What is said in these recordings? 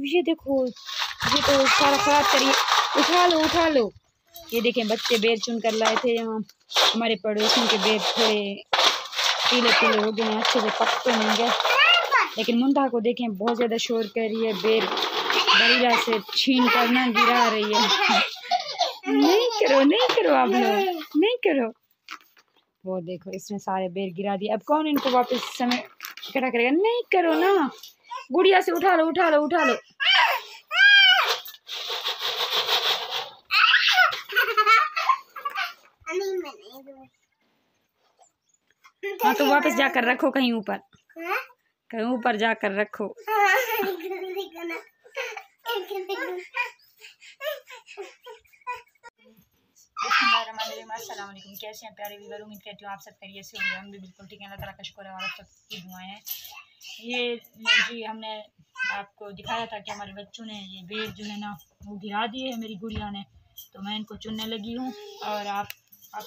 ये देखो, ये तो सारा खराब करिए। उठा लो। ये देखें बच्चे बेर चुन कर लाए थे यहाँ। हमारे पड़ोसियों के बेर थोड़े पीले पीले हो गए हैं, अच्छे से पक तो नहीं गए। लेकिन मुंतहा को देखें बहुत ज़्यादा शोर कर रही है, बेर बरीला से छीन कर ना गिरा रही है। नहीं करो आप लोग, नहीं करो। वो देखो इसने सारे बेर गिरा दिए। अब कौन इनको वापस समय इकट्ठा करेगा? नहीं करो ना, गुड़िया से उठा लो। हाँ तो वापस जाकर रखो कहीं ऊपर जाकर रखो। अस्सलाम वालेकुम, कैसे हैं प्यारे व्यूअर? उम्मीद करती हूँ आप सब खैरियत से होंगे। हम भी बिल्कुल ठीक हैं, अल्लाह ताला का शुक्र है और आप सबकी दुआएं हैं। ये जी हमने आपको दिखाया था कि हमारे बच्चों ने ये बेर जो है ना वो गिरा दिए है मेरी गुड़िया ने, तो मैं इनको चुनने लगी हूँ। और आप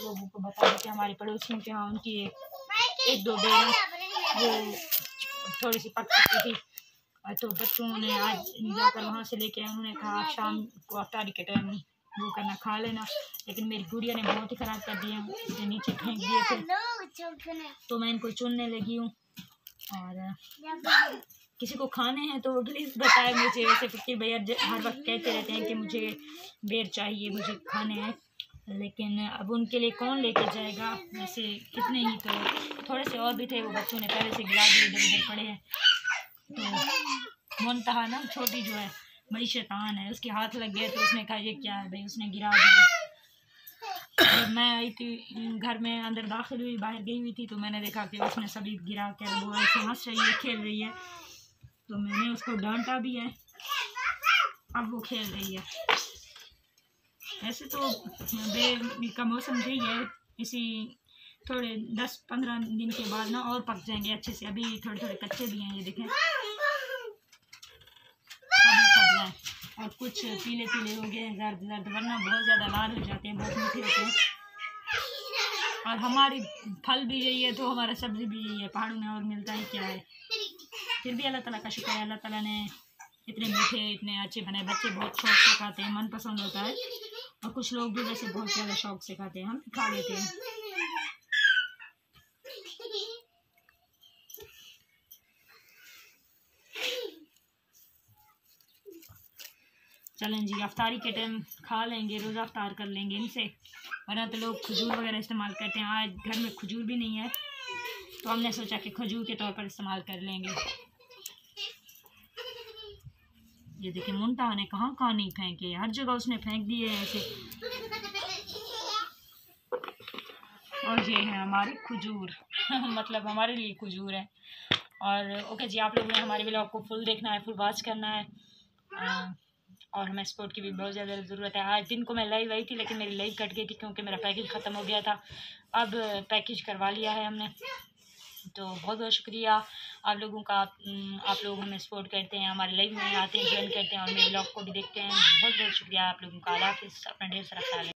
लोगों को बता दें कि हमारे पड़ोसियों के यहाँ उनकी एक दो बेर वो थोड़ी सी पक चुकी थी, तो बच्चों ने आज जाकर वहाँ से लेके आए। उन्होंने कहा शाम को अफ्तारी के टाइम वो करना खा लेना, लेकिन मेरी गुड़िया ने बहुत ही ख़राब कर दिया, उसे नीचे फेंक दिए थे। तो मैं इनको चुनने लगी हूँ। और किसी को खाने हैं तो प्लीज़ बताएं मुझे, वैसे क्योंकि भैया हर वक्त कहते रहते हैं कि मुझे बेर चाहिए, मुझे खाने हैं, लेकिन अब उनके लिए कौन लेके जाएगा? वैसे कितने ही तो थोड़े से और भी थे, वो बच्चों ने पहले से गिरा दिए, इधर उधर पड़े हैं। तो मुंतहा ना छोटी जो है बड़ी शैतान है, उसके हाथ लग गया तो उसने कहा ये क्या है भाई, उसने गिरा दिया। जब मैं आई थी घर में, अंदर दाखिल हुई, बाहर गई हुई थी, तो मैंने देखा कि उसने सभी गिरा कर वो ऐसे हंस रही है, खेल रही है। तो मैंने उसको डांटा भी है, अब वो खेल रही है। ऐसे तो बेर का मौसम यही है, इसी थोड़े 10-15 दिन के बाद ना और पक जाएंगे अच्छे से। अभी थोड़े थोड़े कच्चे भी हैं, ये देखें, और कुछ पीले पीले हो गए हैं, जर्द, वरना बहुत ज़्यादा लाल हो जाते हैं, बहुत मीठे होते हैं। और हमारी फल भी यही है तो हमारा सब्ज़ी भी यही है, पहाड़ों में और मिलता ही क्या है। फिर भी अल्लाह ताला का शुक्र है, अल्लाह ताला ने इतने मीठे इतने अच्छे बनाए। बच्चे बहुत शौक से खाते हैं, मन पसंद होता है, और कुछ लोग भी वैसे बहुत ज़्यादा शौक से खाते हैं, हम भी खा लेते हैं। चलें जी, अफ्तारी के टाइम खा लेंगे, रोज़ा अफ्तार कर लेंगे इनसे, वरना तो लोग खजूर वगैरह इस्तेमाल करते हैं। आज घर में खजूर भी नहीं है, तो हमने सोचा कि खजूर के तौर पर इस्तेमाल कर लेंगे। ये देखिए मुंतहा ने कहाँ नहीं फेंके, हर जगह उसने फेंक दिए ऐसे। और ये है हमारी खजूर मतलब हमारे लिए खजूर है। और ओके जी, आप लोगों ने हमारे व्लॉग को फुल देखना है, फुल वॉच करना है, और हमें सपोर्ट की भी बहुत ज़्यादा ज़रूरत है। आज दिन को मैं लाइव आई थी, लेकिन मेरी लाइव कट गई थी क्योंकि मेरा पैकेज ख़त्म हो गया था। अब पैकेज करवा लिया है हमने, तो बहुत बहुत शुक्रिया आप लोगों का। आप लोग हमें सपोर्ट करते हैं, हमारे लाइव में आते हैं, ज्वाइन करते हैं और मेरे व्लॉग को भी देखते हैं। बहुत बहुत शुक्रिया आप लोगों का। अल्लाह हाफ़िज़, अपना ढेर सारा ख्याल रखें।